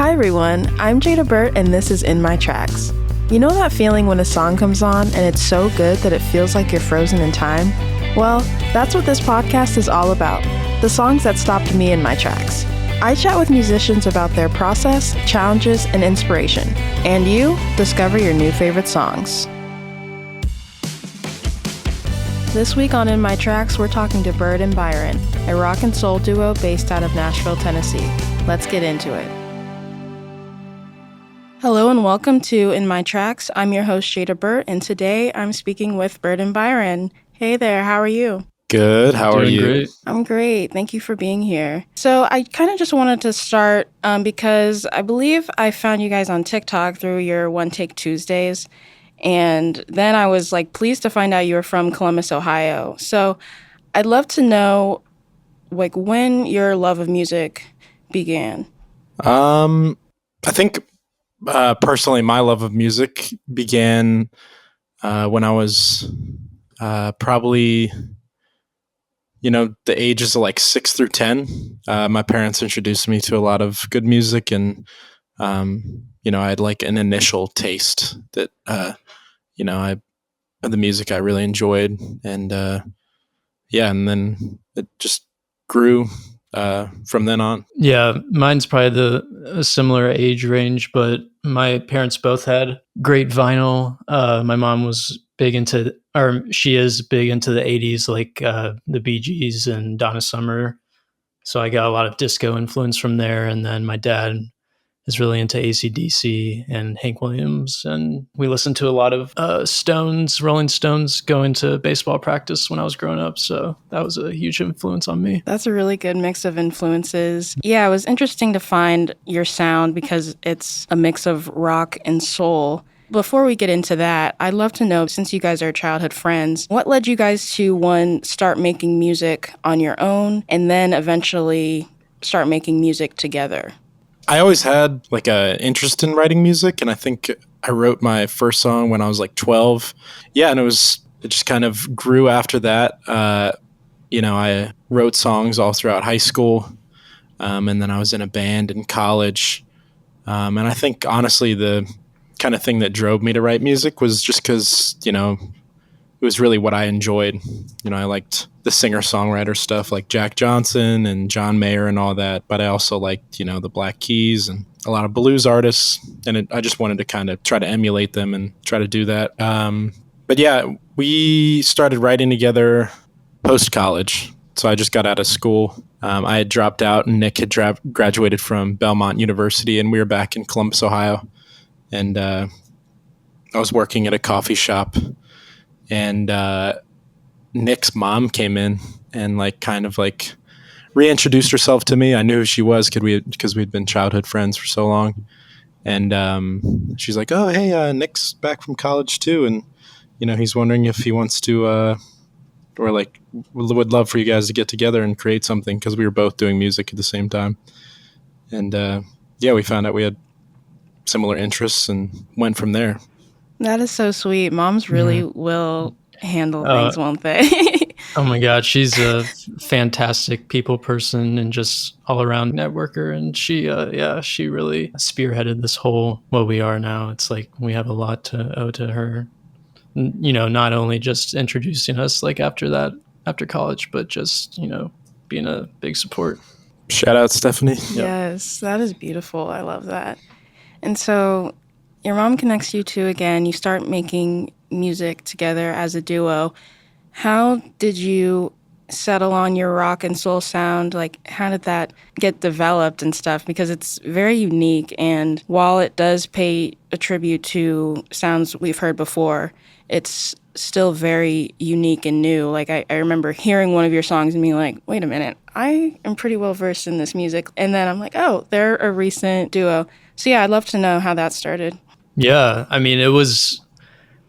Hi everyone, I'm Jada Burt and this is In My Tracks. You know that feeling when a song comes on and it's so good that it feels like you're frozen in time? Well, that's what this podcast is all about, the songs that stopped me in my tracks. I chat with musicians about their process, challenges, and inspiration. And you discover your new favorite songs. This week on In My Tracks, we're talking to Bird and Byron, a rock and soul duo based out of Nashville, Tennessee. Let's get into it. Hello and welcome to In My Tracks. I'm your host, Jada Burt, and today I'm speaking with Bird and Byron. Hey there, how are you? Good, how are you? Great. I'm great. Thank you for being here. So I kind of just wanted to start because I believe I found you guys on TikTok through your One Take Tuesdays. And then I was pleased to find out you were from Columbus, Ohio. So I'd love to know when your love of music began. I think personally my love of music began when I was probably the ages of 6 through 10. My parents introduced me to a lot of good music, and I had an initial taste that the music I really enjoyed, and and then it just grew from then on. Yeah, mine's probably a similar age range, but my parents both had great vinyl. My mom was she is big into the 80s, the Bee Gees and Donna Summer. So I got a lot of disco influence from there. And then my dad is really into AC/DC and Hank Williams. And we listened to a lot of Rolling Stones going to baseball practice when I was growing up. So that was a huge influence on me. That's a really good mix of influences. Yeah, it was interesting to find your sound because it's a mix of rock and soul. Before we get into that, I'd love to know, since you guys are childhood friends, what led you guys to, one, start making music on your own, and then eventually start making music together? I always had a interest in writing music, and I think I wrote my first song when I was 12. Yeah, and it just kind of grew after that. I wrote songs all throughout high school, and then I was in a band in college. And I think honestly the kind of thing that drove me to write music was just because, it was really what I enjoyed. I liked the singer-songwriter stuff like Jack Johnson and John Mayer and all that, but I also liked, the Black Keys and a lot of blues artists, and I just wanted to kind of try to emulate them and try to do that. But yeah, we started writing together post-college. So I just got out of school. I had dropped out, and Nick had graduated from Belmont University, and we were back in Columbus, Ohio. And I was working at a coffee shop, and Nick's mom came in and reintroduced herself to me. I knew who she was because we'd been childhood friends for so long. And she's like, "Oh, hey, Nick's back from college too, and he's wondering if he wants to would love for you guys to get together and create something," because we were both doing music at the same time. And we found out we had similar interests and went from there. That is so sweet. Moms really will handle things, won't they? Oh my God, she's a fantastic people person and just all around networker. And she really spearheaded this whole what we are now. It's we have a lot to owe to her. Not only just introducing us after college, but just being a big support. Shout out Stephanie. Yes, that is beautiful. I love that. And so your mom connects you two again. You start making music together as a duo. How did you settle on your rock and soul sound? How did that get developed and stuff? Because it's very unique. And while it does pay a tribute to sounds we've heard before, it's still very unique and new. I remember hearing one of your songs and being like, wait a minute, I am pretty well versed in this music. And then I'm like, oh, they're a recent duo. So yeah, I'd love to know how that started. Yeah, I mean, it was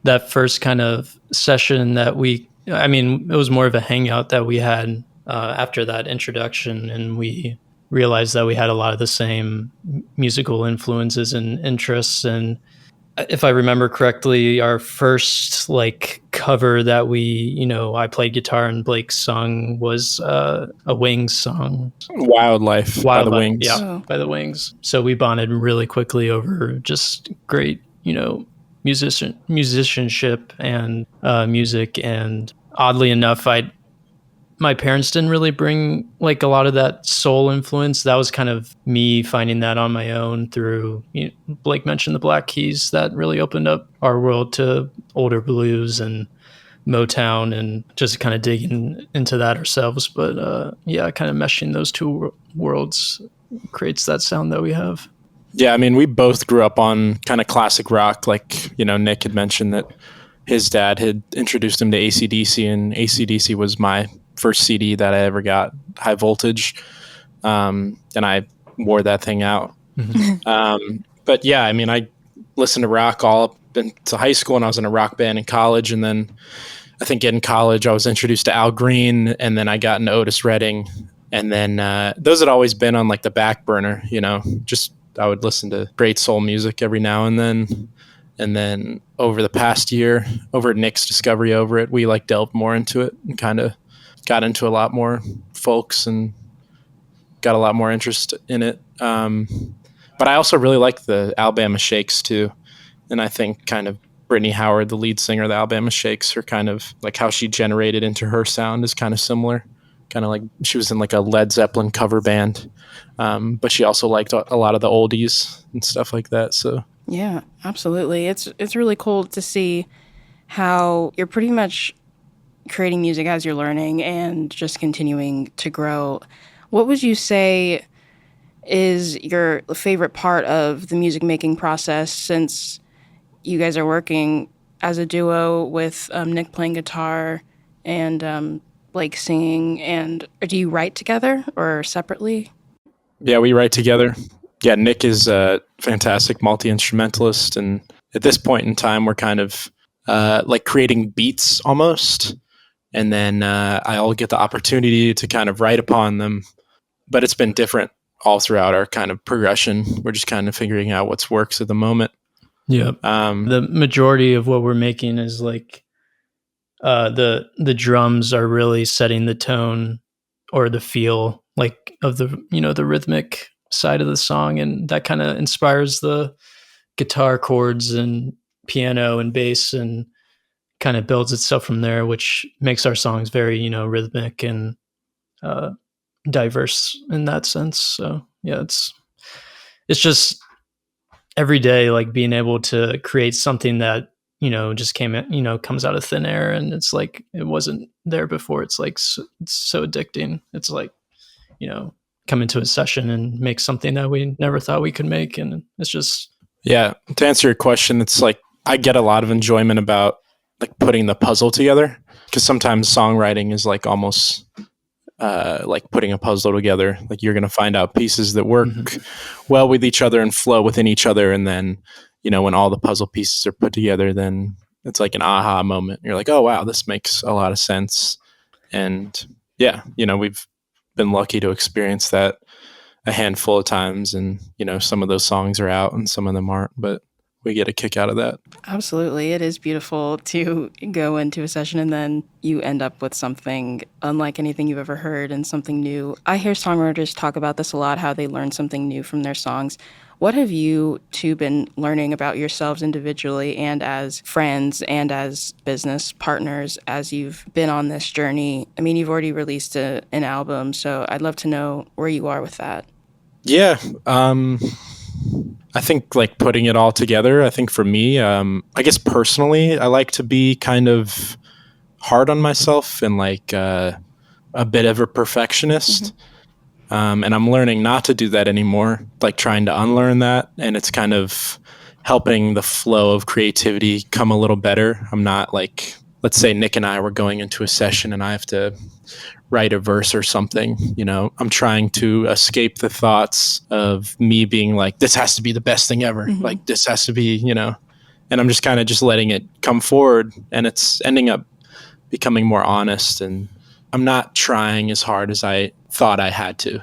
that first kind of session that it was more of a hangout that we had after that introduction, and we realized that we had a lot of the same musical influences and interests, and if I remember correctly, our first like cover that I played guitar and Blake sung was a Wings song. Wildlife by the Wildlife, yeah, Wings. Oh, by the Wings. So we bonded really quickly over just great, musicianship and music. And oddly enough, my parents didn't really bring like a lot of that soul influence. That was kind of me finding that on my own through, Blake mentioned the Black Keys. That really opened up our world to older blues and Motown, and just kind of digging into that ourselves. But yeah, kind of meshing those two worlds creates that sound that we have. Yeah, I mean, we both grew up on kind of classic rock. Like, Nick had mentioned that his dad had introduced him to AC/DC, and AC/DC was my first CD that I ever got, High Voltage. And I wore that thing out. But yeah, I mean, I listened to rock all up into high school, and I was in a rock band in college. And then I think in college, I was introduced to Al Green, and then I got into Otis Redding. And then those had always been on like the back burner, just I would listen to great soul music every now and then. And then over the past year, over at Nick's Discovery over it, we like delved more into it and kind of got into a lot more folks and got a lot more interest in it. But I also really like the Alabama Shakes too. And I think kind of Brittany Howard, the lead singer of the Alabama Shakes, her kind of like how she generated into her sound is kind of similar. Kind of like she was in like a Led Zeppelin cover band. But she also liked a lot of the oldies and stuff like that. So yeah, absolutely. It's really cool to see how you're pretty much creating music as you're learning and just continuing to grow. What would you say is your favorite part of the music making process, since you guys are working as a duo with Nick playing guitar and Blake singing? And do you write together or separately? yeah, we write together. Yeah, Nick is a fantastic multi-instrumentalist. And at this point in time, we're kind of like creating beats almost. And then I'll get the opportunity to kind of write upon them. But it's been different all throughout our kind of progression. We're just kind of figuring out what works at the moment. Yeah. The majority of what we're making is like the drums are really setting the tone or the feel like of the rhythmic side of the song, and that kind of inspires the guitar chords and piano and bass, and kind of builds itself from there, which makes our songs very rhythmic and diverse in that sense. So yeah, it's just every day like being able to create something that just comes out of thin air, and it's like it wasn't there before. It's like it's so addicting. It's like come into a session and make something that we never thought we could make, and it's just Yeah, to answer your question, it's like I get a lot of enjoyment about like putting the puzzle together, because sometimes songwriting is like almost like putting a puzzle together. Like you're going to find out pieces that work well with each other and flow within each other. And then, when all the puzzle pieces are put together, then it's like an aha moment. You're like, oh, wow, this makes a lot of sense. And yeah, we've been lucky to experience that a handful of times. And, some of those songs are out and some of them aren't, but we get a kick out of that. Absolutely. It is beautiful to go into a session and then you end up with something unlike anything you've ever heard and something new. I hear songwriters talk about this a lot, how they learn something new from their songs. What have you two been learning about yourselves individually and as friends and as business partners as you've been on this journey? I mean, you've already released an album, so I'd love to know where you are with that. Yeah. I think like putting it all together, I think for me, I guess personally, I like to be kind of hard on myself and like a bit of a perfectionist. And I'm learning not to do that anymore, like trying to unlearn that. And it's kind of helping the flow of creativity come a little better. I'm not like, let's say Nick and I were going into a session and I have to write a verse or something, I'm trying to escape the thoughts of me being like, this has to be the best thing ever. Like this has to be, and I'm just kind of just letting it come forward, and it's ending up becoming more honest, and I'm not trying as hard as I thought I had to,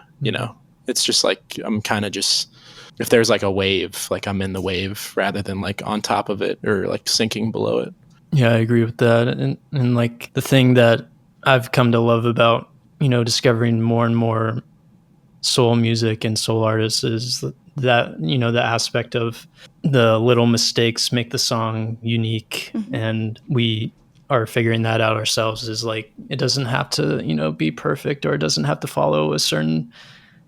It's just like I'm kind of just, if there's like a wave, like I'm in the wave rather than like on top of it or like sinking below it. Yeah, I agree with that. And like the thing that I've come to love about, discovering more and more soul music and soul artists is that, the aspect of the little mistakes make the song unique. And we are figuring that out ourselves, is like, it doesn't have to, be perfect, or it doesn't have to follow a certain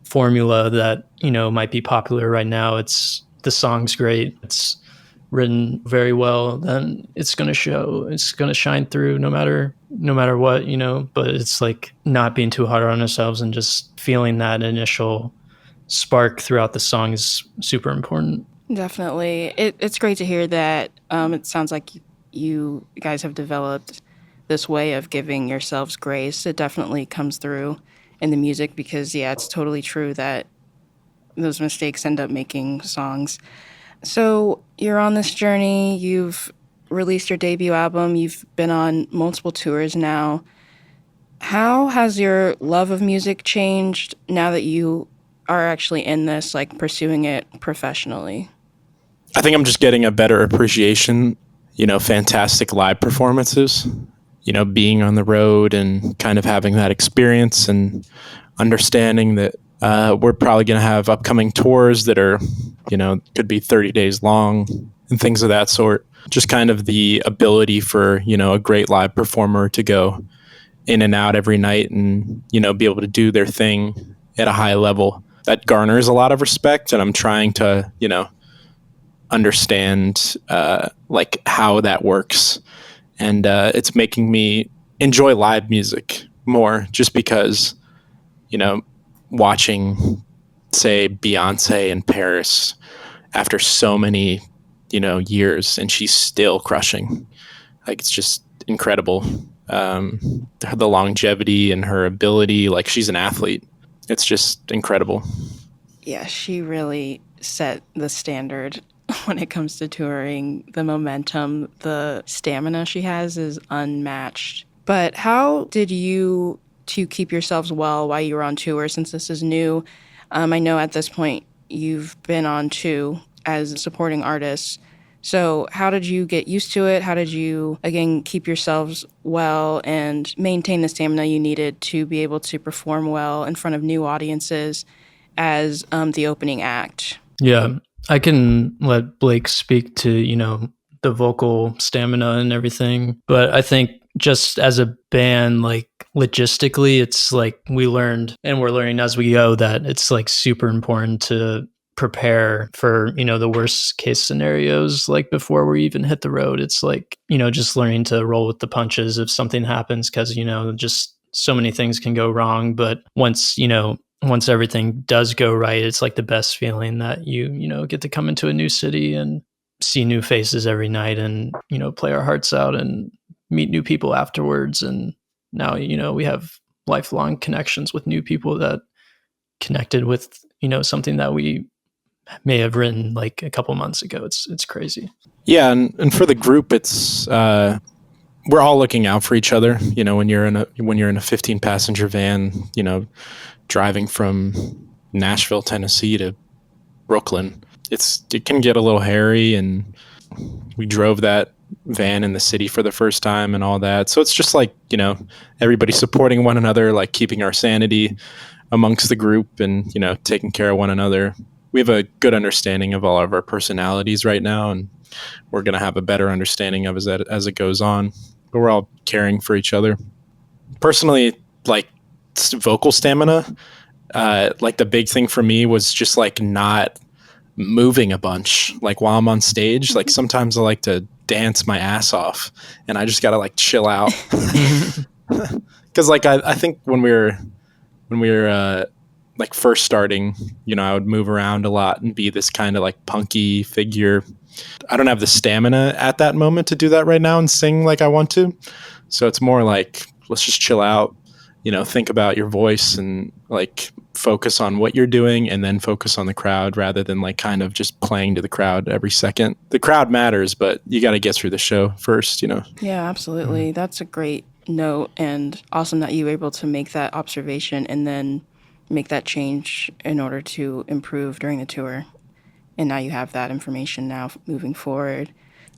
formula that, might be popular right now. It's, the song's great, it's written very well, then it's going to show, it's going to shine through no matter what, but it's like not being too hard on ourselves and just feeling that initial spark throughout the song is super important. Definitely. It's great to hear that. It sounds like you guys have developed this way of giving yourselves grace. It definitely comes through in the music because, yeah, it's totally true that those mistakes end up making songs. So you're on this journey. You've released your debut album. You've been on multiple tours now. How has your love of music changed now that you are actually in this, like pursuing it professionally? I think I'm just getting a better appreciation, fantastic live performances, being on the road and kind of having that experience and understanding that we're probably going to have upcoming tours that are, could be 30 days long and things of that sort. Just kind of the ability for, a great live performer to go in and out every night and, be able to do their thing at a high level. That garners a lot of respect. And I'm trying to, understand like how that works. And it's making me enjoy live music more just because, watching, say, Beyonce in Paris after so many, years, and she's still crushing. Like, it's just incredible. The longevity and her ability, like she's an athlete. It's just incredible. Yeah, she really set the standard when it comes to touring. The momentum, the stamina she has is unmatched. But how did you to keep yourselves well while you were on tour, since this is new? I know at this point you've been on two as supporting artists. So how did you get used to it? How did you, again, keep yourselves well and maintain the stamina you needed to be able to perform well in front of new audiences as the opening act? Yeah, I can let Blake speak to, the vocal stamina and everything. But I think just as a band, like logistically, it's like we learned and we're learning as we go that it's like super important to prepare for, the worst case scenarios, like before we even hit the road. It's like, just learning to roll with the punches if something happens, because, just so many things can go wrong. But once everything does go right, it's like the best feeling that you get to come into a new city and see new faces every night and, play our hearts out and meet new people afterwards. And now, we have lifelong connections with new people that connected with, something that we may have written like a couple months ago. It's crazy. Yeah. And for the group, it's, we're all looking out for each other. When you're in a 15 passenger van, driving from Nashville, Tennessee to Brooklyn, it can get a little hairy, and we drove that van in the city for the first time and all that. So it's just like, everybody supporting one another, like keeping our sanity amongst the group and, taking care of one another. We have a good understanding of all of our personalities right now, and we're going to have a better understanding of as it goes on. But we're all caring for each other. Personally, like vocal stamina, like the big thing for me was just like not moving a bunch. Like while I'm on stage, like sometimes I like to dance my ass off, and I just got to like chill out. Because like I think when we were like first starting, I would move around a lot and be this kind of like punky figure. I don't have the stamina at that moment to do that right now and sing like I want to. So it's more like, let's just chill out, think about your voice and like focus on what you're doing and then focus on the crowd rather than like kind of just playing to the crowd every second. The crowd matters, but you got to get through the show first, Yeah, absolutely. That's a great note, and awesome that you were able to make that observation and then make that change in order to improve during the tour. And now you have that information now moving forward.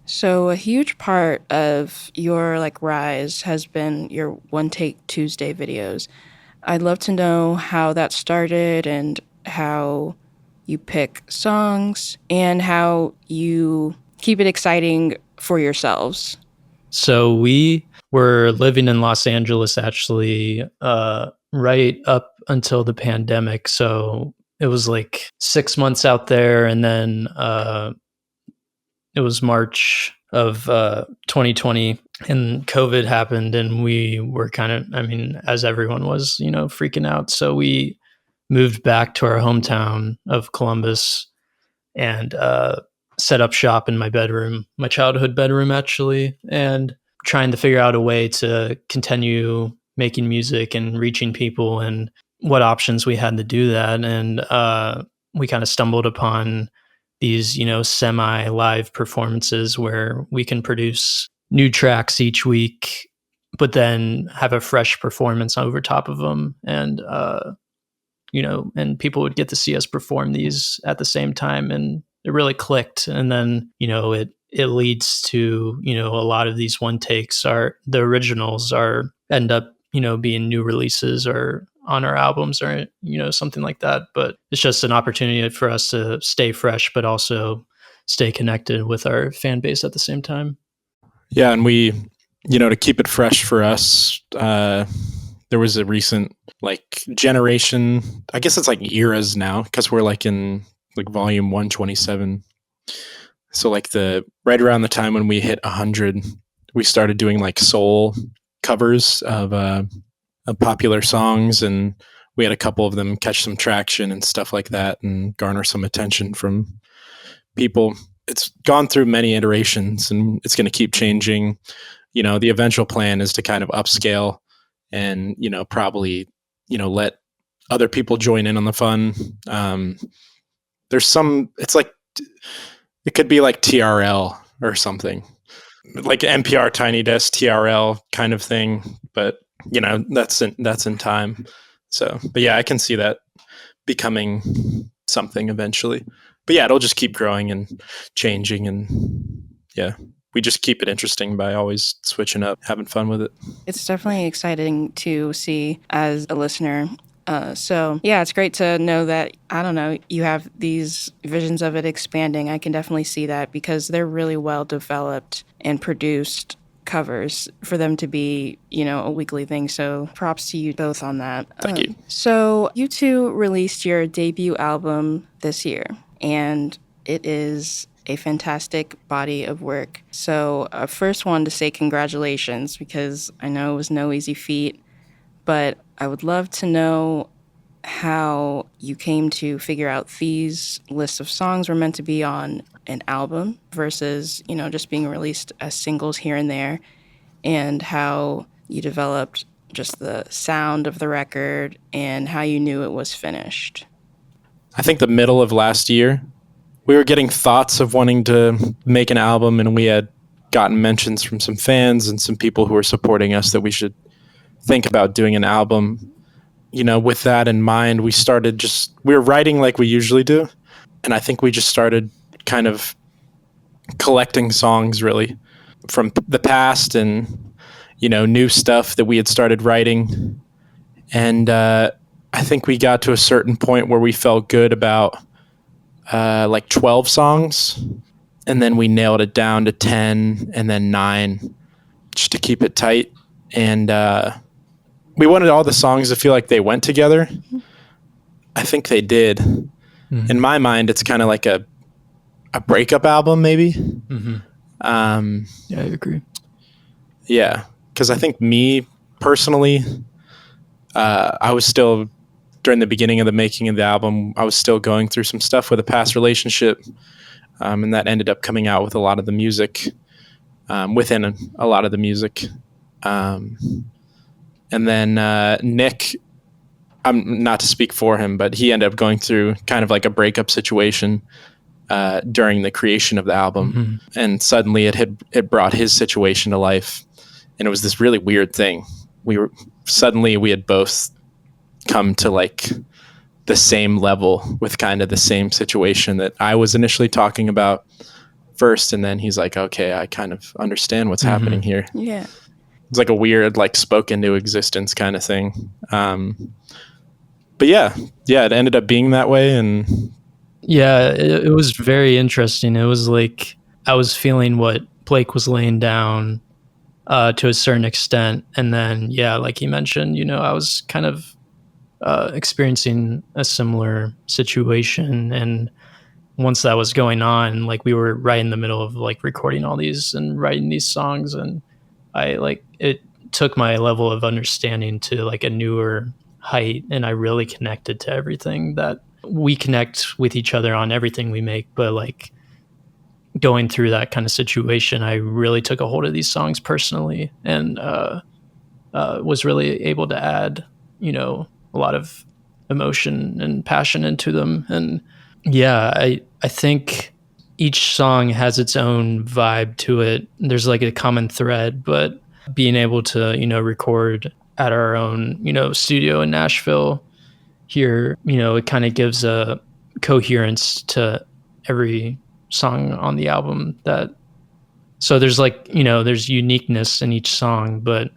So a huge part of your rise has been your One Take Tuesday videos. I'd love to know how that started and how you pick songs and how you keep it exciting for yourselves. So we were living in Los Angeles actually right up until the pandemic. So it was like 6 months out there, and then it was March of 2020, and COVID happened, and we were kind of, I mean, as everyone was, freaking out. So we moved back to our hometown of Columbus and set up shop in my bedroom, my childhood bedroom, actually, and trying to figure out a way to continue making music and reaching people and what options we had to do that. And we kind of stumbled upon these, semi-live performances where we can produce new tracks each week, but then have a fresh performance over top of them. And, and people would get to see us perform these at the same time. And it really clicked. And then, it leads to, a lot of these one takes are the originals end up, being new releases or on our albums or, something like that. But it's just an opportunity for us to stay fresh, but also stay connected with our fan base at the same time. Yeah. And we, to keep it fresh for us, there was a recent generation, I guess it's eras now, because we're in volume 127. So right around the time when we hit 100, we started doing soul covers of popular songs, and we had a couple of them catch some traction and stuff like that and garner some attention from people. It's gone through many iterations, and it's going to keep changing. The eventual plan is to kind of upscale and, probably, let other people join in on the fun. There's some, it could be TRL or something, like NPR Tiny Desk TRL kind of thing, but that's in time. So, but yeah, I can see that becoming something eventually. But yeah, it'll just keep growing and changing, and yeah, we just keep it interesting by always switching up, having fun with it. It's definitely exciting to see as a listener. So yeah, it's great to know that, you have these visions of it expanding. I can definitely see that because they're really well developed and produced covers for them to be, a weekly thing. So props to you both on that. Thank you. So you two released your debut album this year, and it is a fantastic body of work. So I first wanted to say congratulations, because I know it was no easy feat, but I would love to know how you came to figure out these lists of songs were meant to be on an album versus, just being released as singles here and there, and how you developed just the sound of the record and how you knew it was finished. I think the middle of last year, we were getting thoughts of wanting to make an album, and we had gotten mentions from some fans and some people who were supporting us that we should think about doing an album. With that in mind, we were writing like we usually do. And I think we just started kind of collecting songs really from the past and, new stuff that we had started writing. And I think we got to a certain point where we felt good about 12 songs. And then we nailed it down to 10 and then 9 just to keep it tight. And we wanted all the songs to feel like they went together. I think they did. Mm-hmm. In my mind, it's kind of like a breakup album, maybe. Mm-hmm. Yeah, I agree. Yeah, because I think me personally, I was still, during the beginning of the making of the album, I was still going through some stuff with a past relationship, and that ended up coming out with a lot of the music, within a lot of the music. And then Nick, I'm not to speak for him, but he ended up going through kind of like a breakup situation during the creation of the album. Mm-hmm. And suddenly it brought his situation to life. And it was this really weird thing. We had both come to the same level with kind of the same situation that I was initially talking about first. And then he's like, okay, I kind of understand what's happening here. Yeah. It's like a weird, like spoken to existence kind of thing. But yeah, it ended up being that way. And Yeah, it was very interesting. It was like I was feeling what Blake was laying down to a certain extent. And then, yeah, like he mentioned, I was kind of experiencing a similar situation. And once that was going on, like we were right in the middle of like recording all these and writing these songs. And it took my level of understanding to like a newer height. And I really connected to everything that we connect with each other on everything we make. But like going through that kind of situation, I really took a hold of these songs personally and was really able to add, a lot of emotion and passion into them. And yeah, I think each song has its own vibe to it. There's like a common thread, but being able to, record at our own, studio in Nashville here, it kind of gives a coherence to every song on the album so there's like, there's uniqueness in each song, but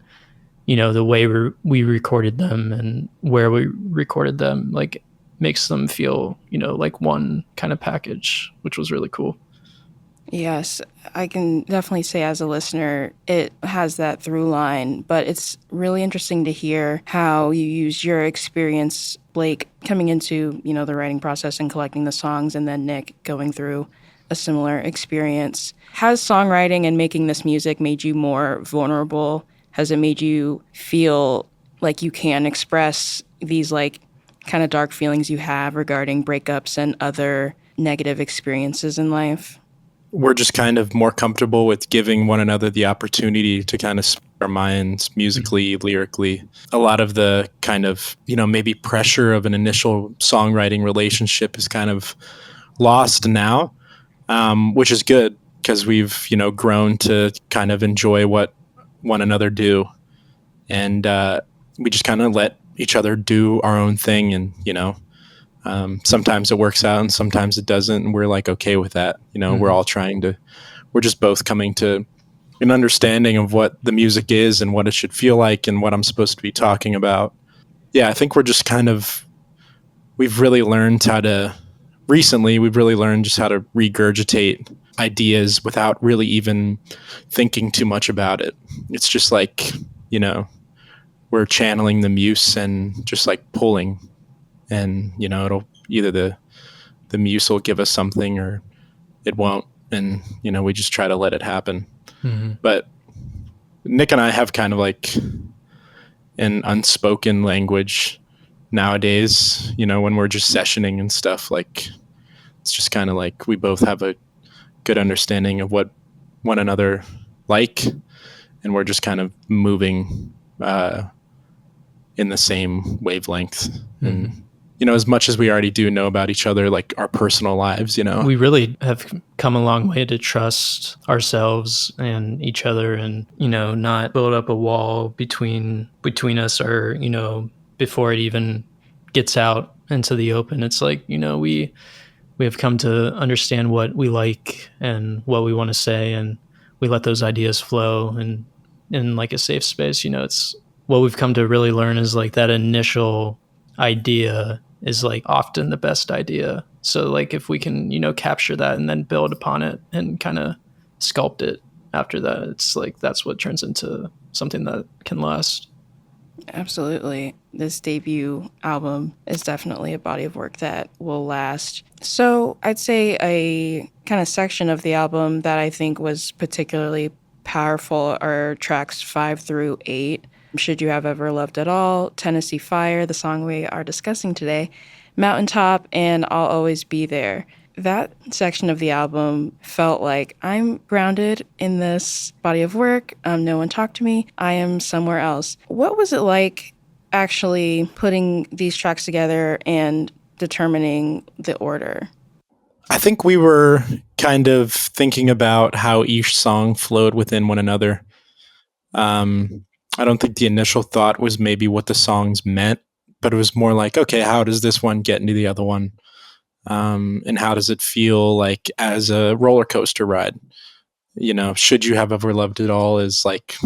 the way we recorded them and where we recorded them, like makes them feel, like one kind of package, which was really cool. Yes, I can definitely say as a listener, it has that through line, but it's really interesting to hear how you use your experience, Blake, coming into, the writing process and collecting the songs, and then Nick going through a similar experience. Has songwriting and making this music made you more vulnerable? Has it made you feel like you can express these like kind of dark feelings you have regarding breakups and other negative experiences in life? we're just kind of more comfortable with giving one another the opportunity to kind of speak our minds musically, lyrically. A lot of the kind of, maybe pressure of an initial songwriting relationship is kind of lost now, which is good because we've, grown to kind of enjoy what one another do. And we just kind of let each other do our own thing. And, sometimes it works out and sometimes it doesn't. And we're like, okay with that. We're just both coming to an understanding of what the music is and what it should feel like and what I'm supposed to be talking about. Yeah, I think we're just we've really learned just how to regurgitate ideas without really even thinking too much about it. It's just like, we're channeling the muse and just like pulling, and it'll either the muse will give us something or it won't, and we just try to let it happen. But Nick and I have kind of like an unspoken language nowadays, when we're just sessioning and stuff. Like it's just kind of like we both have a good understanding of what one another like, and we're just kind of moving in the same wavelength. And as much as we already do know about each other, like our personal lives, we really have come a long way to trust ourselves and each other, and not build up a wall between us, or before it even gets out into the open. It's like we have come to understand what we like and what we want to say, and we let those ideas flow and in like a safe space. It's what we've come to really learn is like that initial idea is like often the best idea. So like if we can, capture that and then build upon it and kind of sculpt it after that, it's like that's what turns into something that can last. Absolutely. This debut album is definitely a body of work that will last. So I'd say a kind of section of the album that I think was particularly powerful are tracks 5 through 8. Should You Have Ever Loved At All, Tennessee Fire, the song we are discussing today, Mountaintop, and I'll Always Be There. That section of the album felt like I'm grounded in this body of work. No one talked to me. I am somewhere else. What was it like actually putting these tracks together and determining the order? I think we were kind of thinking about how each song flowed within one another. I don't think the initial thought was maybe what the songs meant but it was more like, okay, how does this one get into the other one? And how does it feel like as a roller coaster ride? You know, Should You Have Ever Loved It All is like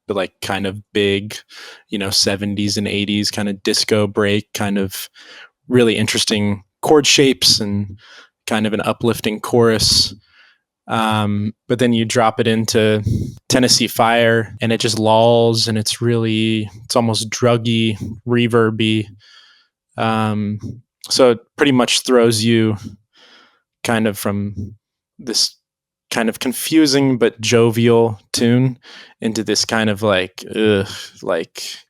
the like kind of big, 70s and 80s kind of disco break, kind of really interesting chord shapes and kind of an uplifting chorus. But then you drop it into Tennessee Fire and it just lulls, and it's almost druggy, reverby. So it pretty much throws you kind of from this kind of confusing but jovial tune into this kind of like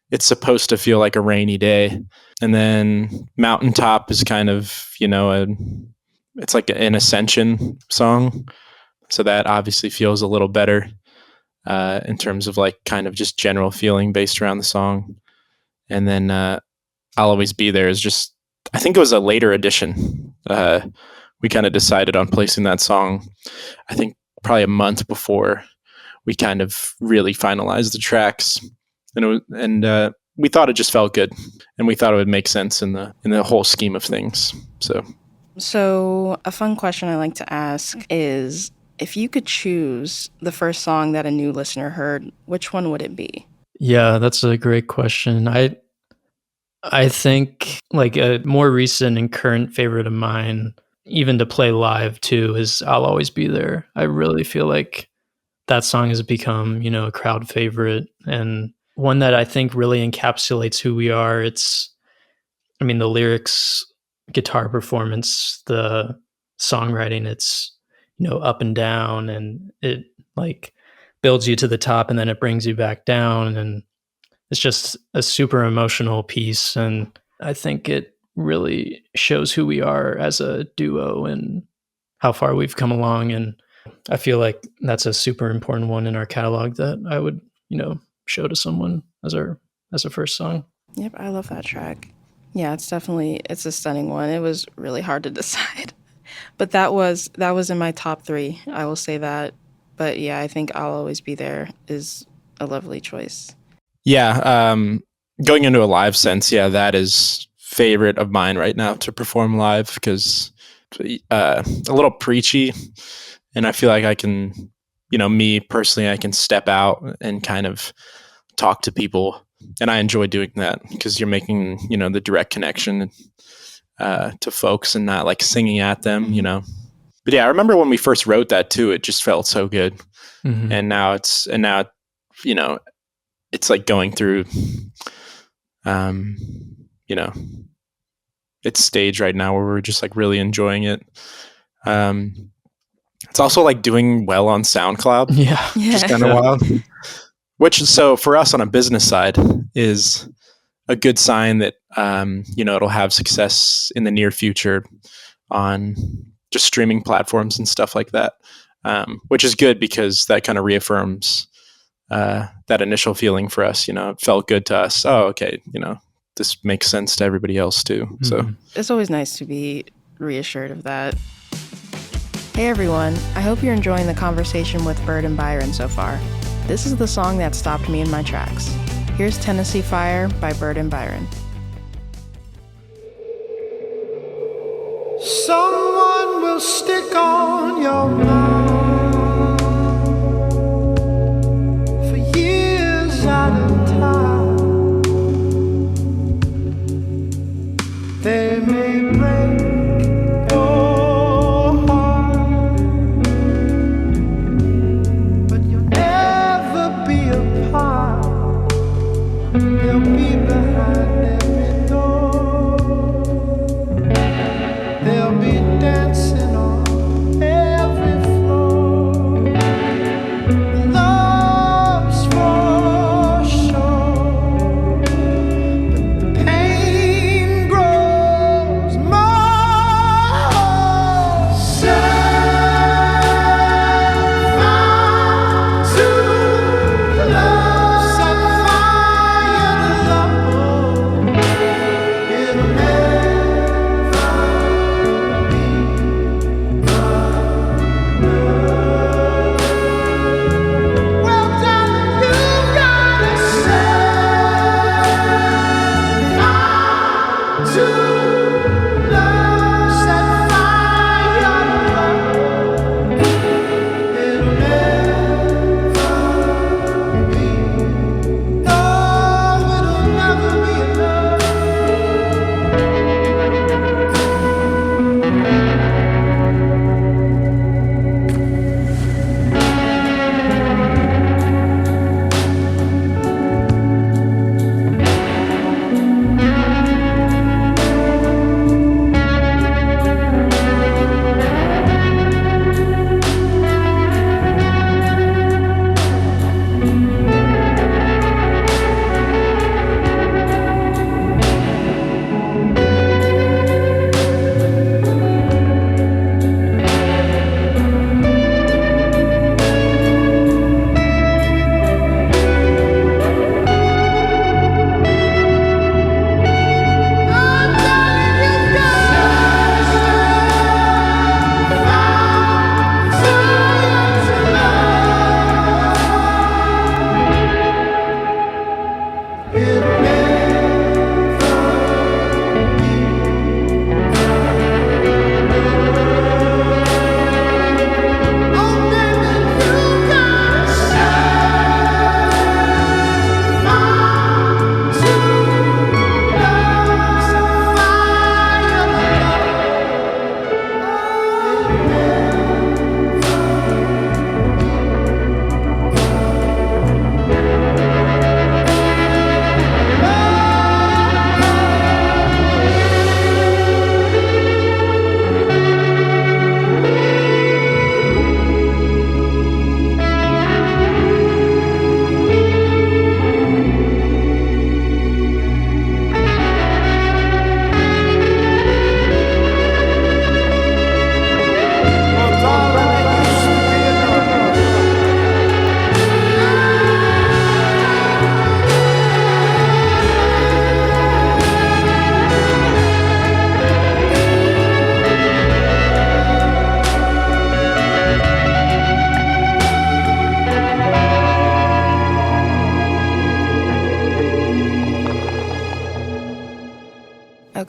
it's supposed to feel like a rainy day. And then Mountaintop is kind of, it's like an ascension song. So that obviously feels a little better in terms of like kind of just general feeling based around the song. And then I'll Always Be There is just, I think it was a later addition. We kind of decided on placing that song, I think probably a month before we kind of really finalized the tracks. And we thought it just felt good, and we thought it would make sense in the whole scheme of things. So a fun question I like to ask is, if you could choose the first song that a new listener heard, which one would it be? Yeah, that's a great question. I think like a more recent and current favorite of mine, even to play live too, is I'll Always Be There. I really feel like that song has become, a crowd favorite, and one that I think really encapsulates who we are. The lyrics, guitar performance, the songwriting, it's, up and down, and it like builds you to the top and then it brings you back down. And it's just a super emotional piece. And I think it really shows who we are as a duo and how far we've come along. And I feel like that's a super important one in our catalog that I would, show to someone as a first song. Yep, I love that track. Yeah, it's a stunning one. It was really hard to decide. But that was in my top 3. I will say that. But yeah, I think I'll Always Be There is a lovely choice. Yeah, going into a live sense, yeah, that is favorite of mine right now to perform live, because a little preachy, and I feel like I can, me personally, I can step out and kind of talk to people, and I enjoy doing that because you're making, the direct connection to folks and not like singing at them, But yeah, I remember when we first wrote that too, it just felt so good. Mm-hmm. And now it's like going through, its stage right now where we're just like really enjoying it. It's also like doing well on SoundCloud. Yeah. Just kind of wild. Which, so for us on a business side, is a good sign that, it'll have success in the near future on just streaming platforms and stuff like that. Which is good because that kind of reaffirms that initial feeling for us. It felt good to us. Oh, okay. This makes sense to everybody else too. Mm-hmm. So it's always nice to be reassured of that. Hey everyone, I hope you're enjoying the conversation with Bird and Byron so far. This is the song that stopped me in my tracks. Here's Tennessee Fire by Bird and Byron. Someone will stick on your mind for years at a time. They may break your heart, but you'll never be apart. They'll be behind it.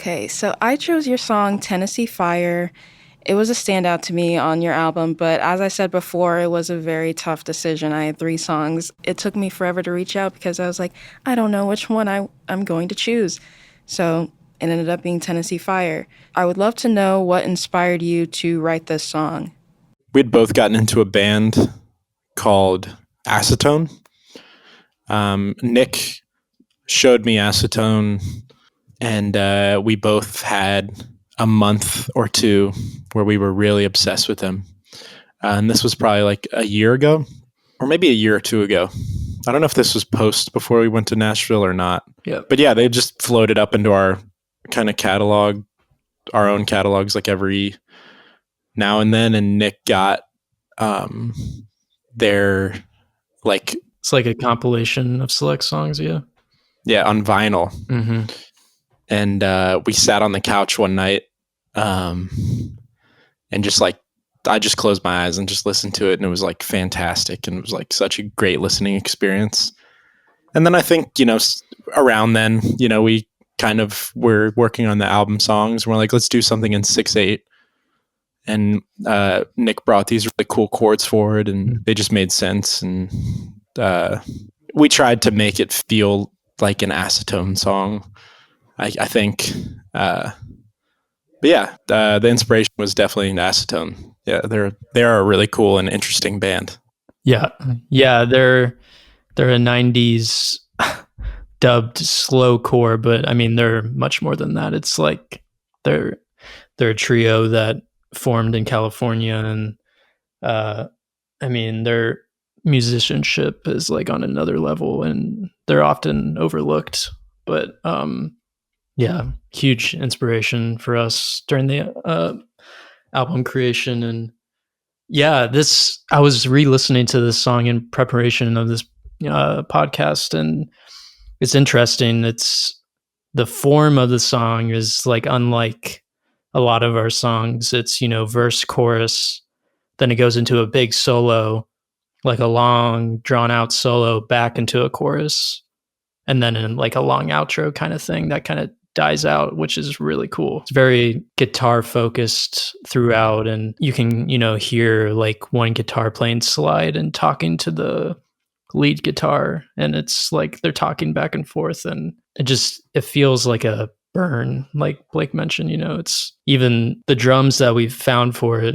Okay, so I chose your song Tennessee Fire. It was a standout to me on your album, but as I said before, it was a very tough decision. I had 3 songs. It took me forever to reach out because I was like, I don't know which one I'm going to choose. So it ended up being Tennessee Fire. I would love to know what inspired you to write this song. We'd both gotten into a band called Acetone. Nick showed me Acetone, and we both had a month or two where we were really obsessed with them. And this was probably like a year ago, or maybe a year or two ago. I don't know if this was before we went to Nashville or not. Yeah. But yeah, they just floated up into our kind of catalog, our own catalogs, like every now and then. And Nick got their like, It's like a compilation of select songs, yeah. yeah, on vinyl. Mm-hmm. And we sat on the couch one night, and just like, I just closed my eyes and just listened to it, and it was like fantastic, and it was like such a great listening experience. And then I think, around then, we kind of were working on the album songs. We're like, let's do something in 6/8. And Nick brought these really cool chords forward, and they just made sense. And we tried to make it feel like an Acetone song, I think. But yeah, the inspiration was definitely Acetone. Yeah, they're a really cool and interesting band. Yeah. Yeah, they're a 90s dubbed slowcore, but I mean they're much more than that. It's like they're a trio that formed in California, and I mean their musicianship is like on another level, and they're often overlooked. But yeah, huge inspiration for us during the album creation. And yeah, I was re-listening to this song in preparation of this podcast, and it's interesting. It's the form of the song is like unlike a lot of our songs. It's verse, chorus, then it goes into a big solo, like a long drawn out solo back into a chorus, and then in like a long outro kind of thing that kind of dies out, which is really cool. It's very guitar focused throughout, and you can hear like one guitar playing slide and talking to the lead guitar, and it's like they're talking back and forth, and it feels like a burn, like Blake mentioned. It's even the drums that we've found for it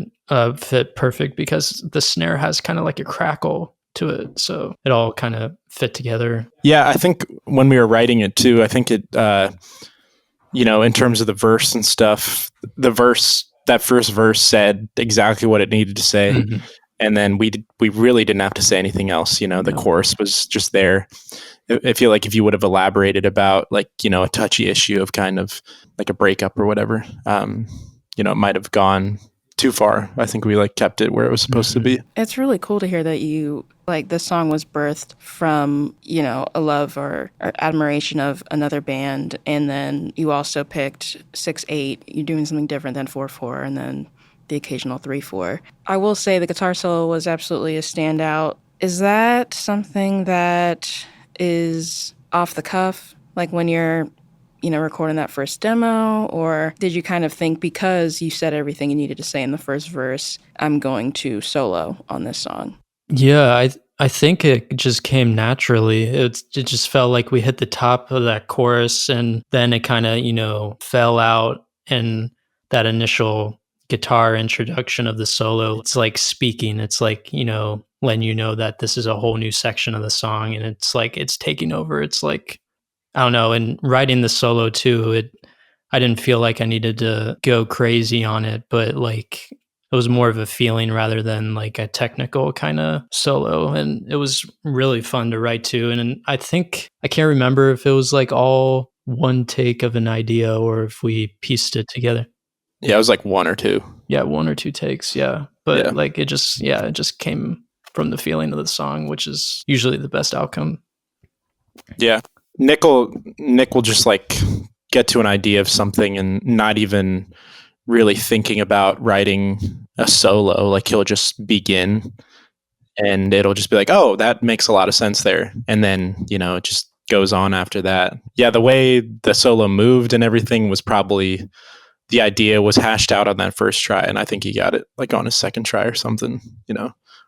fit perfect because the snare has kind of like a crackle to it, so it all kind of fit together. Yeah, I think when we were writing it too, I think it in terms of the verse and stuff, that first verse said exactly what it needed to say. Mm-hmm. And then we really didn't have to say anything else. The chorus was just there. I feel like if you would have elaborated about like, a touchy issue of kind of like a breakup or whatever, it might have gone too far. I think we like kept it where it was supposed to be. It's really cool to hear that you like this song was birthed from, a love or admiration of another band. And then you also picked 6/8. You're doing something different than 4/4, and then the occasional 3/4. I will say the guitar solo was absolutely a standout. Is that something that is off the cuff, like when you're, recording that first demo, or did you kind of think because you said everything you needed to say in the first verse, I'm going to solo on this song? Yeah, I think it just came naturally. It just felt like we hit the top of that chorus, and then it kind of, fell out, and that initial guitar introduction of the solo, it's like speaking. It's like, letting you know that this is a whole new section of the song, and it's like it's taking over. It's like, I don't know, and writing the solo too, I didn't feel like I needed to go crazy on it, but like it was more of a feeling rather than like a technical kind of solo. And it was really fun to write to. And I think, I can't remember if it was like all one take of an idea or if we pieced it together. Yeah, it was like 1 or 2. Yeah, 1 or 2 takes. Yeah. But Yeah. like it just came from the feeling of the song, which is usually the best outcome. Yeah. Nick will just like get to an idea of something and not even really thinking about writing a solo. Like he'll just begin and it'll just be like, oh, that makes a lot of sense there. And then, it just goes on after that. Yeah, the way the solo moved and everything was probably, the idea was hashed out on that first try, and I think he got it like on his second try or something,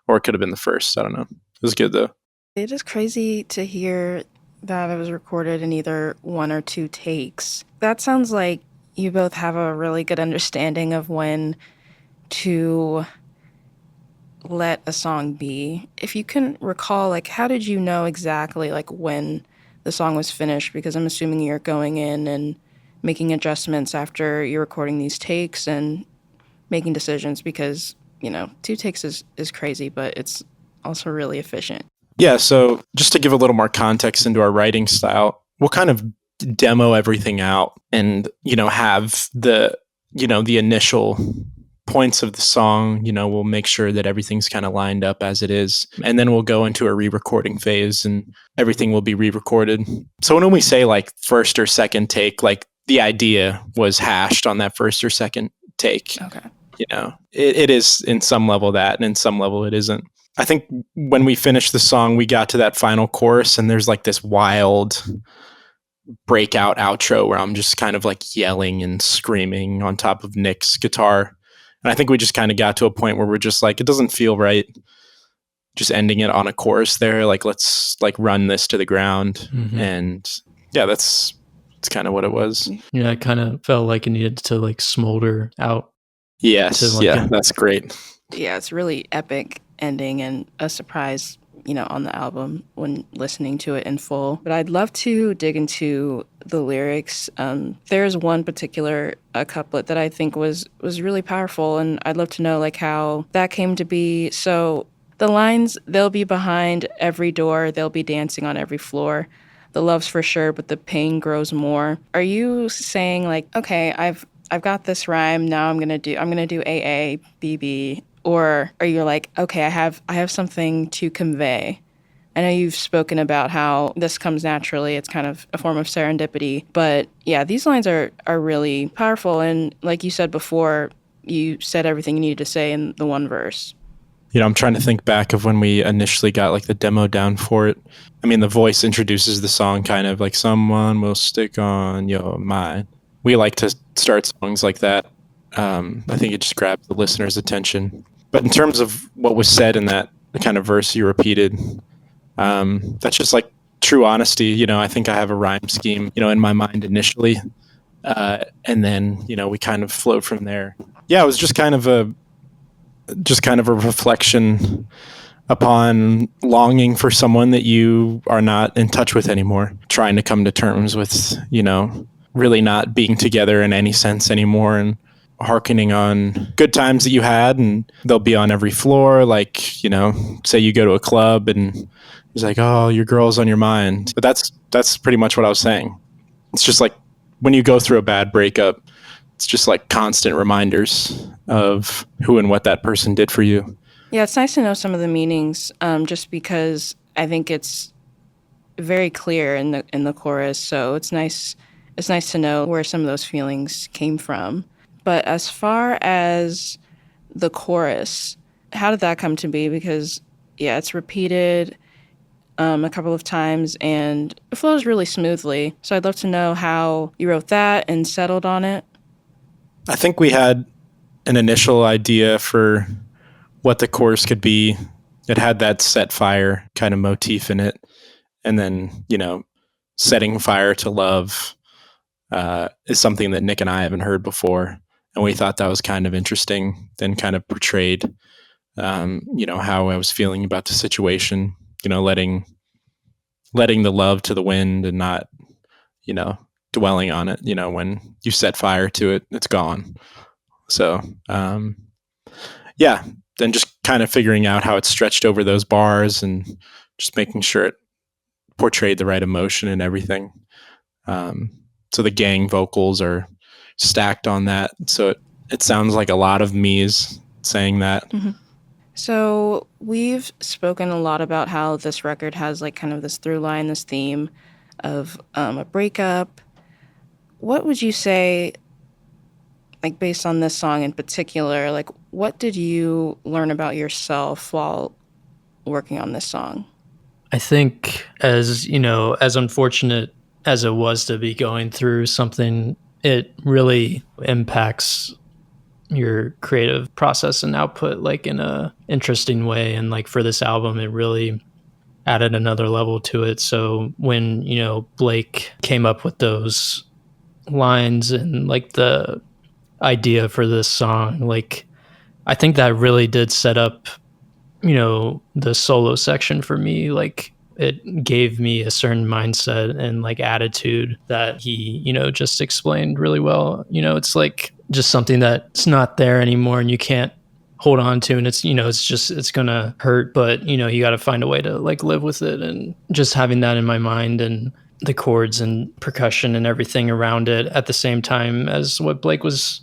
or it could have been the first. I don't know. It was good though. It is crazy to hear that it was recorded in either one or two takes. That sounds like you both have a really good understanding of when to let a song be. If you can recall, like, how did you know exactly like when the song was finished? Because I'm assuming you're going in and making adjustments after you're recording these takes and making decisions, because, two takes is crazy, but it's also really efficient. Yeah, so just to give a little more context into our writing style, we'll kind of demo everything out and, have the initial points of the song, we'll make sure that everything's kind of lined up as it is. And then we'll go into a re-recording phase and everything will be re-recorded. So when we say like first or second take, like the idea was hashed on that first or second take. Okay. It is in some level that, and in some level it isn't. I think when we finished the song, we got to that final chorus and there's like this wild breakout outro where I'm just kind of like yelling and screaming on top of Nick's guitar. And I think we just kind of got to a point where we're just like, it doesn't feel right just ending it on a chorus there. Like, let's like run this to the ground. Mm-hmm. And yeah, that's kind of what it was. Yeah, it kind of felt like it needed to like smolder out. Yes. That's great. Yeah, it's really epic ending and a surprise, on the album when listening to it in full. But I'd love to dig into the lyrics. There's one particular couplet that I think was really powerful, and I'd love to know like how that came to be. So the lines, they'll be behind every door, they'll be dancing on every floor. The love's for sure, but the pain grows more. Are you saying like, okay, I've got this rhyme, now I'm gonna do AA, BB? Or are you like, okay, I have something to convey? I know you've spoken about how this comes naturally. It's kind of a form of serendipity. But yeah, these lines are really powerful. And like you said before, you said everything you needed to say in the one verse. I'm trying to think back of when we initially got like the demo down for it. I mean, the voice introduces the song kind of like, someone will stick on your mind. We like to start songs like that. I think it just grabs the listener's attention. But in terms of what was said in that kind of verse you repeated, that's just like true honesty. I think I have a rhyme scheme, in my mind initially. And then, we kind of flowed from there. Yeah, it was just kind of a reflection upon longing for someone that you are not in touch with anymore, trying to come to terms with, really not being together in any sense anymore, and hearkening on good times that you had, and they'll be on every floor. Like, say you go to a club and it's like, oh, your girl's on your mind. But that's pretty much what I was saying. It's just like when you go through a bad breakup, it's just like constant reminders of who and what that person did for you. Yeah, it's nice to know some of the meanings, just because I think it's very clear in the chorus. So it's nice to know where some of those feelings came from. But as far as the chorus, how did that come to be? Because, yeah, it's repeated a couple of times and it flows really smoothly. So I'd love to know how you wrote that and settled on it. I think we had an initial idea for what the chorus could be. It had that set fire kind of motif in it. And then, setting fire to love is something that Nick and I haven't heard before. And we thought that was kind of interesting, then kind of portrayed, how I was feeling about the situation, letting the love to the wind and not, dwelling on it. When you set fire to it, it's gone. So, yeah, then just kind of figuring out how it stretched over those bars and just making sure it portrayed the right emotion and everything. So the gang vocals are stacked on that, so it sounds like a lot of me's saying that. Mm-hmm. So we've spoken a lot about how this record has like kind of this through line, this theme of a breakup. What would you say, like based on this song in particular, like what did you learn about yourself while working on this song? I think as, as unfortunate as it was to be going through something, it really impacts your creative process and output like in a interesting way. And like for this album, it really added another level to it. So when, Blake came up with those lines and like the idea for this song, like I think that really did set up, the solo section for me. Like it gave me a certain mindset and like attitude that he, just explained really well. It's like just something that's not there anymore and you can't hold on to, and it's gonna hurt, but you got to find a way to like live with it. And just having that in my mind and the chords and percussion and everything around it at the same time as what Blake was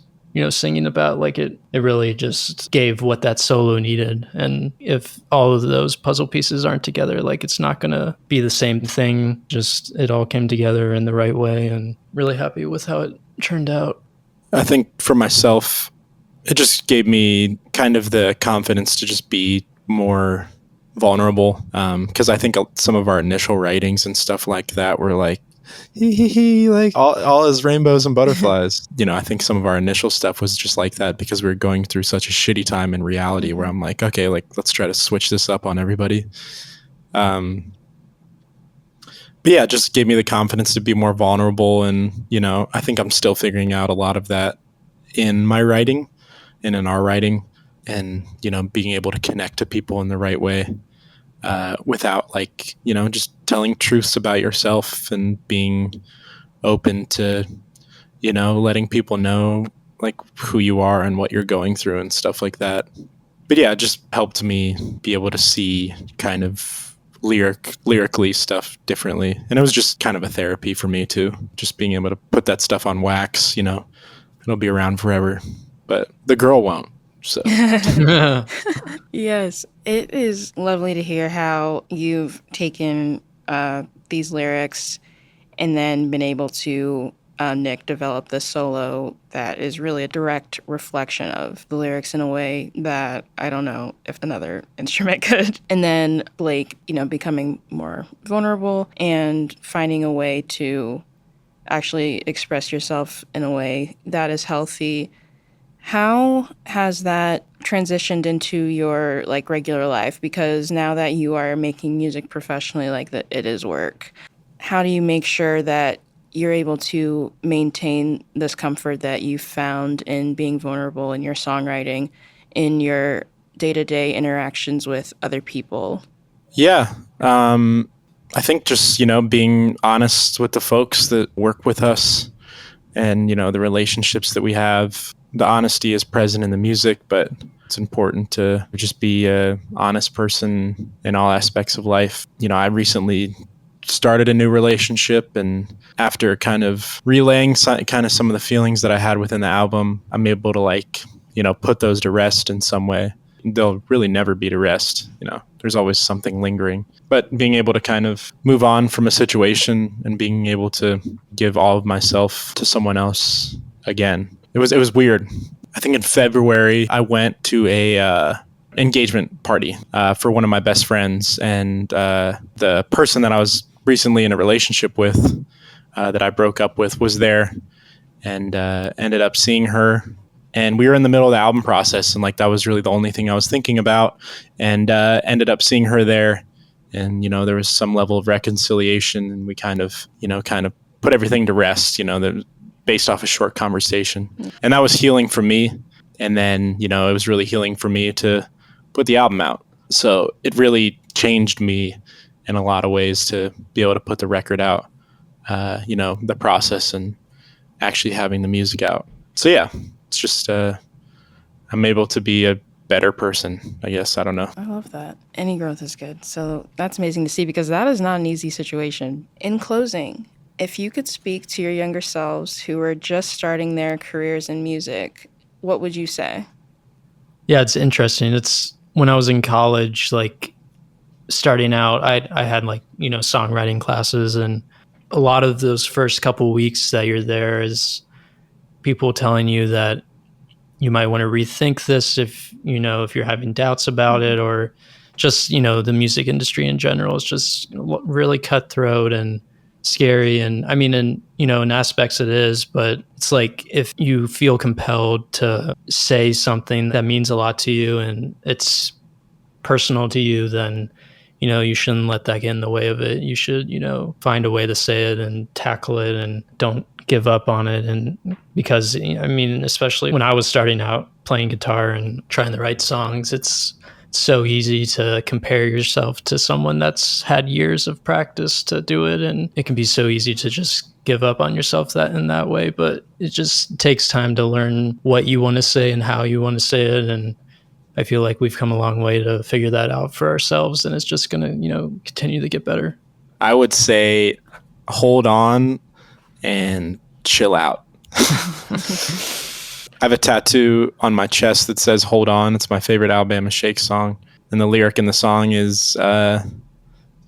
singing about, like it really just gave what that solo needed. And if all of those puzzle pieces aren't together, like it's not gonna be the same thing. Just it all came together in the right way, and really happy with how it turned out. I think for myself, it just gave me kind of the confidence to just be more vulnerable. Because I think some of our initial writings and stuff like that were like, like all is rainbows and butterflies. I think some of our initial stuff was just like that because we were going through such a shitty time in reality where I'm like, okay, like let's try to switch this up on everybody. But yeah, it just gave me the confidence to be more vulnerable. And, I think I'm still figuring out a lot of that in my writing and in our writing, and, being able to connect to people in the right way. Without like, just telling truths about yourself and being open to, letting people know like who you are and what you're going through and stuff like that. But yeah, it just helped me be able to see kind of lyrically stuff differently. And it was just kind of a therapy for me too, just being able to put that stuff on wax. It'll be around forever, but the girl won't. So Yes, it is lovely to hear how you've taken these lyrics and then been able to, Nick, develop the solo that is really a direct reflection of the lyrics in a way that I don't know if another instrument could. And then Blake, becoming more vulnerable and finding a way to actually express yourself in a way that is healthy. How has that transitioned into your like regular life? Because now that you are making music professionally, like that it is work. How do you make sure that you're able to maintain this comfort that you found in being vulnerable in your songwriting, in your day-to-day interactions with other people? Yeah. I think just, being honest with the folks that work with us and, the relationships that we have. The honesty is present in the music, but it's important to just be an honest person in all aspects of life. I recently started a new relationship, and after kind of relaying some of the feelings that I had within the album, I'm able to put those to rest in some way. They'll really never be to rest. There's always something lingering, but being able to kind of move on from a situation and being able to give all of myself to someone else again. It was weird. I think in February, I went to a engagement party for one of my best friends, and the person that I was recently in a relationship with, that I broke up with, was there, and ended up seeing her. And we were in the middle of the album process, and like that was really the only thing I was thinking about, and ended up seeing her there. And there was some level of reconciliation, and we kind of put everything to rest. Based off a short conversation. And that was healing for me. And then, it was really healing for me to put the album out. So it really changed me in a lot of ways to be able to put the record out, the process and actually having the music out. So yeah, it's just, I'm able to be a better person, I guess. I don't know. I love that. Any growth is good. So that's amazing to see, because that is not an easy situation. In closing, if you could speak to your younger selves who are just starting their careers in music, what would you say? Yeah, it's interesting. It's when I was in college, like starting out, I had like, songwriting classes, and a lot of those first couple weeks that you're there is people telling you that you might want to rethink this if you're having doubts about it, or just, the music industry in general is just really cutthroat and scary. And I mean, in aspects it is, but it's like if you feel compelled to say something that means a lot to you and it's personal to you, then you shouldn't let that get in the way of it. You should find a way to say it and tackle it, and don't give up on it. And because I mean, especially when I was starting out playing guitar and trying to write songs, it's so easy to compare yourself to someone that's had years of practice to do it, and it can be so easy to just give up on yourself that in that way. But it just takes time to learn what you want to say and how you want to say it. And I feel like we've come a long way to figure that out for ourselves, and it's just going to, continue to get better. I would say hold on and chill out. I have a tattoo on my chest that says "Hold On." It's my favorite Alabama Shake song. And the lyric in the song is,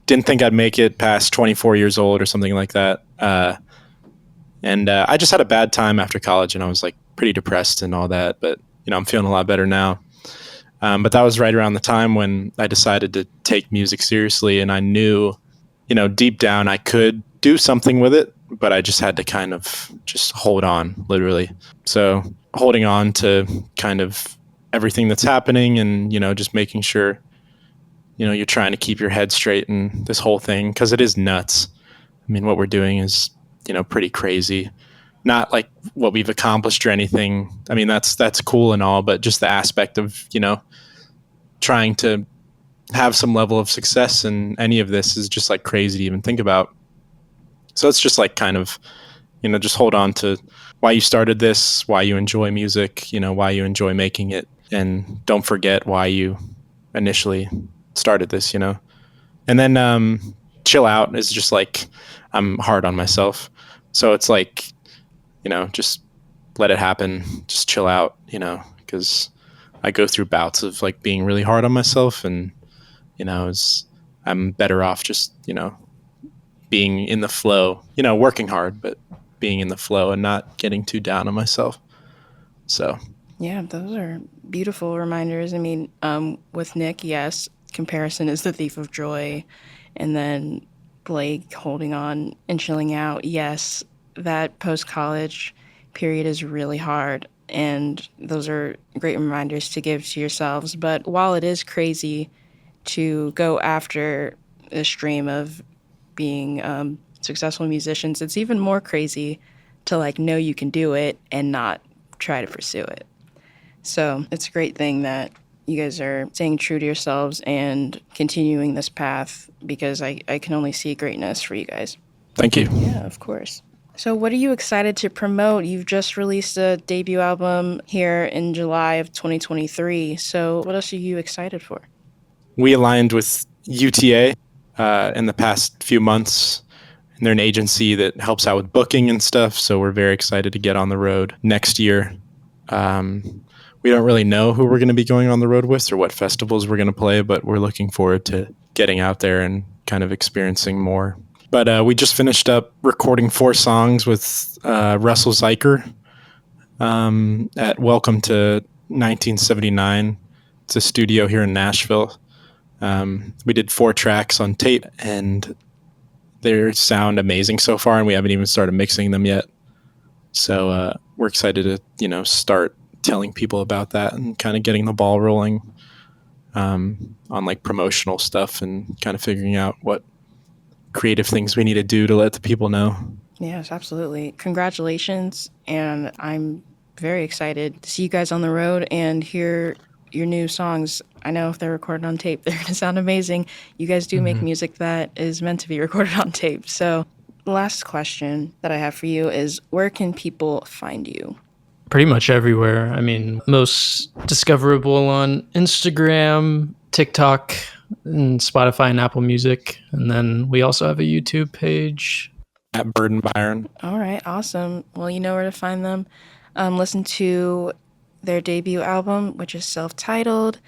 didn't think I'd make it past 24 years old or something like that. And I just had a bad time after college, and I was like pretty depressed and all that. But, I'm feeling a lot better now. But that was right around the time when I decided to take music seriously. And I knew, deep down I could do something with it, but I just had to kind of just hold on, literally. So holding on to kind of everything that's happening and, just making sure, you're trying to keep your head straight in this whole thing, because it is nuts. I mean, what we're doing is, pretty crazy. Not like what we've accomplished or anything. I mean, that's cool and all, but just the aspect of, trying to have some level of success in any of this is just like crazy to even think about. So it's just like kind of, just hold on to why you started this, why you enjoy music, why you enjoy making it, and don't forget why you initially started this, And then chill out is just like, I'm hard on myself. So it's like, just let it happen, just chill out, because I go through bouts of like being really hard on myself, and, I'm better off just, being in the flow, working hard, but being in the flow and not getting too down on myself. So, Yeah, those are beautiful reminders. I mean, with Nick, yes, comparison is the thief of joy. And then Blake holding on and chilling out. Yes, that post-college period is really hard. And those are great reminders to give to yourselves. But while it is crazy to go after this dream of being successful musicians, it's even more crazy to like know you can do it and not try to pursue it. So it's a great thing that you guys are staying true to yourselves and continuing this path, because I can only see greatness for you guys. Thank you. Yeah, of course. So what are you excited to promote? You've just released a debut album here in July of 2023. So what else are you excited for? We aligned with UTA in the past few months, and they're an agency that helps out with booking and stuff. So we're very excited to get on the road next year. We don't really know who we're going to be going on the road with or what festivals we're going to play, but we're looking forward to getting out there and kind of experiencing more. But we just finished up recording 4 songs with Russell Zeiker at Welcome to 1979. It's a studio here in Nashville. We did 4 tracks on tape, and they sound amazing so far, and we haven't even started mixing them yet. So we're excited to, start telling people about that and kind of getting the ball rolling on like promotional stuff and kind of figuring out what creative things we need to do to let the people know. Yes, absolutely. Congratulations. And I'm very excited to see you guys on the road and hear your new songs. I know if they're recorded on tape, they're going to sound amazing. You guys do make music that is meant to be recorded on tape. So the last question that I have for you is, where can people find you? Pretty much everywhere. I mean, most discoverable on Instagram, TikTok, and Spotify and Apple Music. And then we also have a YouTube page. At Bird and Byron. All right, awesome. Well, you know where to find them. Listen to their debut album, which is self-titled.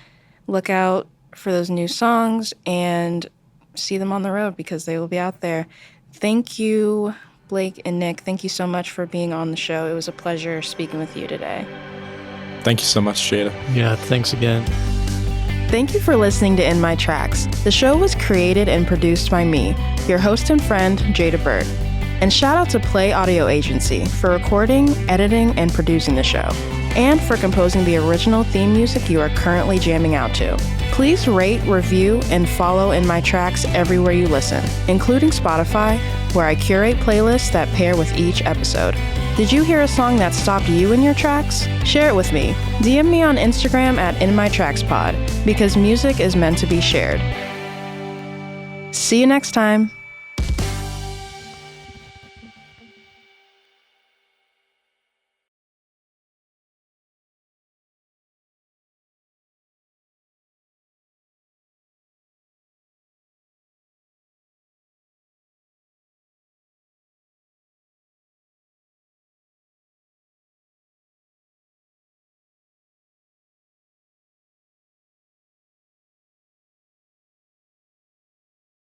Look out for those new songs and see them on the road, because they will be out there. Thank you, Blake and Nick. Thank you so much for being on the show. It was a pleasure speaking with you today. Thank you so much, Jada. Yeah, thanks again. Thank you for listening to In My Tracks. The show was created and produced by me, your host and friend, Jada Burt. And shout out to Play Audio Agency for recording, editing, and producing the show, and for composing the original theme music you are currently jamming out to. Please rate, review, and follow In My Tracks everywhere you listen, including Spotify, where I curate playlists that pair with each episode. Did you hear a song that stopped you in your tracks? Share it with me. DM me on Instagram at InMyTracksPod, because music is meant to be shared. See you next time.